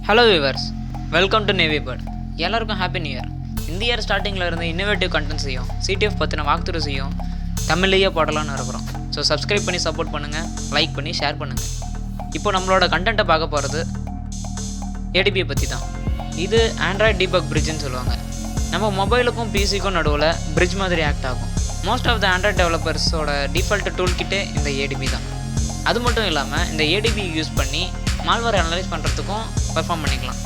Hello viewers, welcome to navy bird. எல்லாருக்கும் happy new year. இந்த year ஸ்டார்டிங்கில் இருந்து இன்னோவேட்டிவ் கண்டென்ட்ஸையும் சிடிஎஃப் பற்றின வாக்துருசையும் தமிழ்லேயே போடலான்னு இருக்கிறோம். ஸோ சப்ஸ்கிரைப் பண்ணி சப்போர்ட் பண்ணுங்கள், லைக் பண்ணி ஷேர் பண்ணுங்கள். இப்போ நம்மளோட கண்டென்ட்டை பார்க்க போகிறது ஏடிபியை பற்றி தான். இது ஆண்ட்ராய்ட் டீபக் பிரிட்ஜுன்னு சொல்லுவாங்க. நம்ம மொபைலுக்கும் பிசிக்கும் நடுவில் பிரிட்ஜ் மாதிரி ஆக்ட் ஆகும். மோஸ்ட் ஆஃப் த ஆண்ட்ராய்ட் டெவலப்பர்ஸோட டிஃபால்ட் டூல் கிட்டே இந்த ஏடிபி தான். அது மட்டும் இல்லாமல் இந்த ஏடிபி யூஸ் பண்ணி மால்வேர் அனலைஸ் பண்ணுறதுக்கும் பெர்ஃபார்ம் பண்ணிக்கலாம்.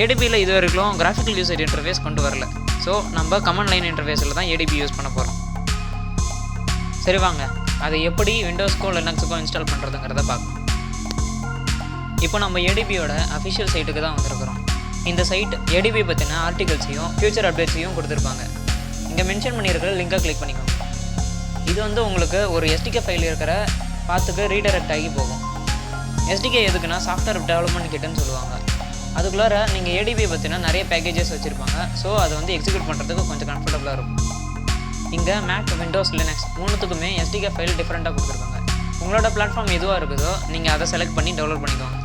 ஏடிபியில் இது வரைக்கும் கிராஃபிக்கல் யூசர் இன்டர்ஃபேஸ் கொண்டு வரல. ஸோ நம்ம கமாண்ட் லைன் இன்டர்ஃபேஸில் தான் ஏடிபி யூஸ் பண்ண போகிறோம். சரி வாங்க, அதை எப்படி விண்டோஸ்க்கோ லினக்ஸுக்கோ இன்ஸ்டால் பண்ணுறதுங்கிறத பார்க்கலாம். இப்போ நம்ம ஏடிபியோட அஃபிஷியல் சைட்டுக்கு தான் வந்திருக்கிறோம். இந்த சைட் ஏடிபி பற்றின ஆர்டிகல்ஸையும் ஃபியூச்சர் அப்டேட்ஸையும் கொடுத்துருப்பாங்க. இங்கே மென்ஷன் பண்ணியிருக்கிற லிங்கை கிளிக் பண்ணிக்கோங்க. இது உங்களுக்கு ஒரு எஸ்டிகே ஃபைல் இருக்கிற பாத்துக்கு ரீடைரக்ட் ஆகி போகும். எஸ்டிகே எதுக்குன்னா சாஃப்ட்வேர் டெவலப்மெண்ட் கிட்டுன்னு சொல்லுவாங்க. அதுக்குள்ளார நீங்கள் ஏடிபி பற்றினா நிறைய பேக்கேஜஸ் வச்சுருப்பாங்க. ஸோ அதை எக்ஸிக்யூட் பண்ணுறதுக்கு கொஞ்சம் கம்ஃபர்டபுளாக இருக்கும். இங்கே மேக், விண்டோஸ், லினக்ஸ் மூணுத்துக்குமே எஸ்டிகே ஃபைல் டிஃப்ரெண்ட்டாக கொடுத்துருக்காங்க. உங்களோட பிளாட்ஃபார்ம் எதுவாக இருக்குதோ நீங்கள் அதை செலக்ட் பண்ணி டவுன்லோட் பண்ணிக்கோங்க.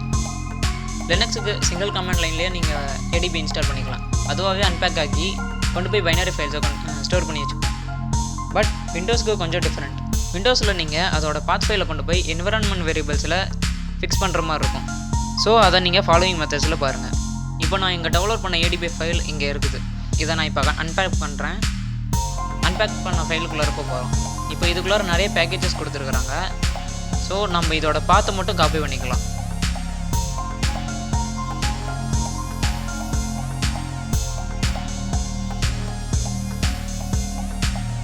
லினக்ஸுக்கு சிங்கிள் கமாண்ட் லைன்லேயே நீங்கள் ஏடிபி இன்ஸ்டால் பண்ணிக்கலாம். அதுவாகவே அன்பேக் ஆக்கி கொண்டு போய் பைனரி ஃபைல்ஸை ஸ்டோர் பண்ணி வச்சுக்கோங்க. பட் விண்டோஸ்க்கு கொஞ்சம் டிஃப்ரெண்ட். விண்டோஸில் நீங்கள் அதோட பாத் ஃபைலை கொண்டு போய் என்விரான்மெண்ட் வேரியபிள்ஸில் ஃபிக்ஸ் பண்ணுற மாதிரி இருக்கும். ஸோ அதை நீங்கள் ஃபாலோவிங் மெத்தட்ஸில் பாருங்கள். இப்போ நான் இங்கே டவுன்லோட் பண்ண ஏடிபி ஃபைல் இங்கே இருக்குது. இதை நான் இப்போ அன்பேக் பண்ணுறேன். அன்பேக் பண்ண ஃபைலுக்குள்ளே இருக்க போகிறோம். இப்போ இதுக்குள்ளார நிறைய பேக்கேஜஸ் கொடுத்துருக்குறாங்க. ஸோ நம்ம இதோட பாத்தை மட்டும் காப்பி பண்ணிக்கலாம்.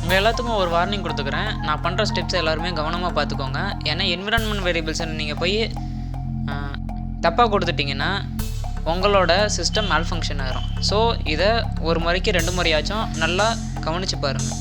உங்கள் எல்லாத்துக்கும் ஒரு வார்னிங் கொடுத்துக்கிறேன். நான் பண்ணுற ஸ்டெப்ஸ் எல்லாருமே கவனமாக பார்த்துக்கோங்க. ஏன்னா என்விரான்மெண்ட் வேரியபிள்ஸை நீங்கள் போய் தப்பாக கொடுத்துட்டிங்கன்னா உங்களோட சிஸ்டம் மால் ஃபங்க்ஷன் ஆகிரும். ஸோ இதை ஒரு முறைக்கு 2 முறையாச்சும் நல்லா கவனித்து பாருங்கள்.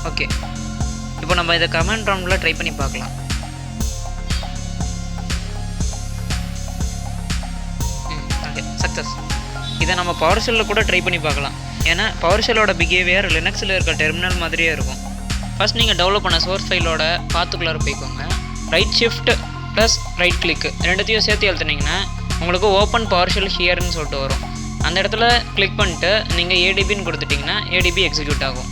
ஓகே, இப்போ நம்ம இதை கமாண்ட் ப்ராம்ப்டில் ட்ரை பண்ணி பார்க்கலாம். Okay, success. இதை நம்ம பவர் ஷெல்லில் கூட ட்ரை பண்ணி பார்க்கலாம். ஏன்னா பவர் ஷெல்லோட பிஹேவியர் லினக்ஸில் இருக்க டெர்மினல் மாதிரியே இருக்கும். ஃபஸ்ட் நீங்கள் டெவலப் பண்ண சோர்ஸ் ஃபைலோட பாத்துக்குள்ளார போய்க்கோங்க. Right shift plus right click ரெண்டுத்தையும் சேர்த்து எழுத்துனீங்கன்னா உங்களுக்கு ஓப்பன் பவர் ஷெல் ஹியர்னு சொல்லிட்டு வரும். அந்த இடத்துல கிளிக் பண்ணிட்டு நீங்கள் ஏடிபின்னு கொடுத்துட்டிங்கன்னா ஏடிபி எக்ஸிக்யூட் ஆகும்.